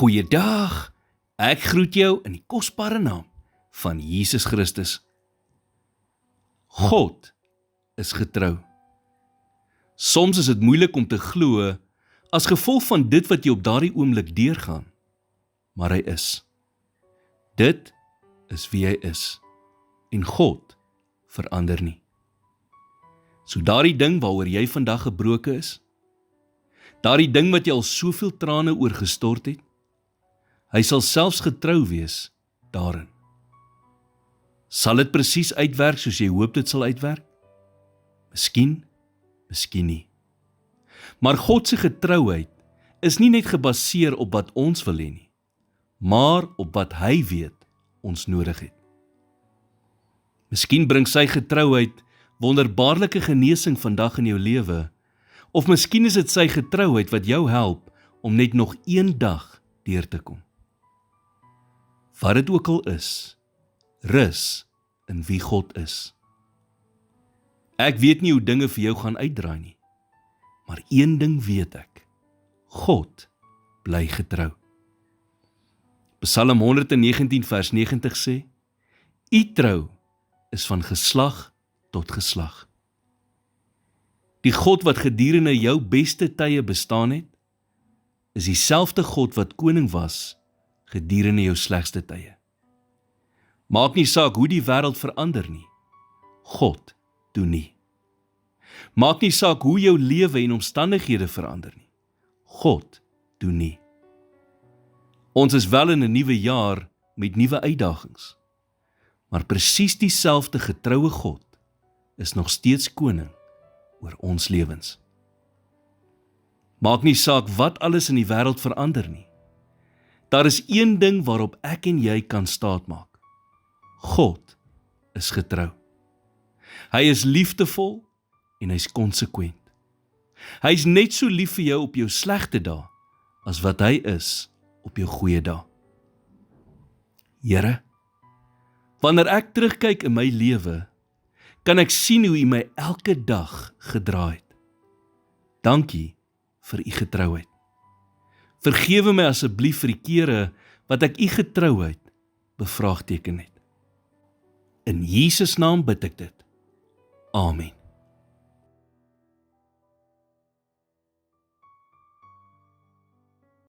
Goeiedag, ek groet jou in die kosbare naam van Jesus Christus. God is getrou. Soms is dit moeilik om te glo as gevolg van dit wat jy op daardie oomblik deurgaan, maar hy is. Dit is wie hy is en God verander nie. So daardie ding waaroor jy vandag gebroken is, daardie ding wat jy al soveel trane oor gestort het, hy sal selfs getrou wees daarin. Sal dit presies uitwerk soos jy hoop dit sal uitwerk? Miskien, miskien nie. Maar God se getrouheid is nie net gebaseer op wat ons wil hê nie, maar op wat hy weet ons nodig het. Miskien bring sy getrouheid wonderbaarlike genesing vandag in jou lewe, of miskien is dit sy getrouheid wat jou help om net nog een dag deur te kom. Wat dit ook al is, rus in wie God is. Ek weet nie hoe dinge vir jou gaan uitdraai nie, maar een ding weet ek, God bly getrou. Psalm 119 vers 90 sê, U trou is van geslag tot geslag. Die God wat gedurende jou beste tye bestaan het, is dieselfde God wat koning was gedurende jou slegste tye. Maak nie saak hoe die wêreld verander nie, God doen nie. Maak nie saak hoe jou lewe en omstandighede verander nie, God doen nie. Ons is wel in 'n nuwe jaar met nuwe uitdagings, maar presies dieselfde getroue God is nog steeds koning oor ons lewens. Maak nie saak wat alles in die wêreld verander nie. Daar is een ding waarop ek en jy kan staatmaak. God is getrou. Hy is liefdevol en hy is konsekwent. Hy is net so lief vir jou op jou slegte dae as wat hy is op jou goeie dae. Here, wanneer ek terugkyk in my lewe, kan ek sien hoe U my elke dag gedra het. Dankie vir U getrouheid. Vergewe my asseblief vir die kere wat ek U getrouheid bevraagteken het. In Jesus naam bid ek dit. Amen.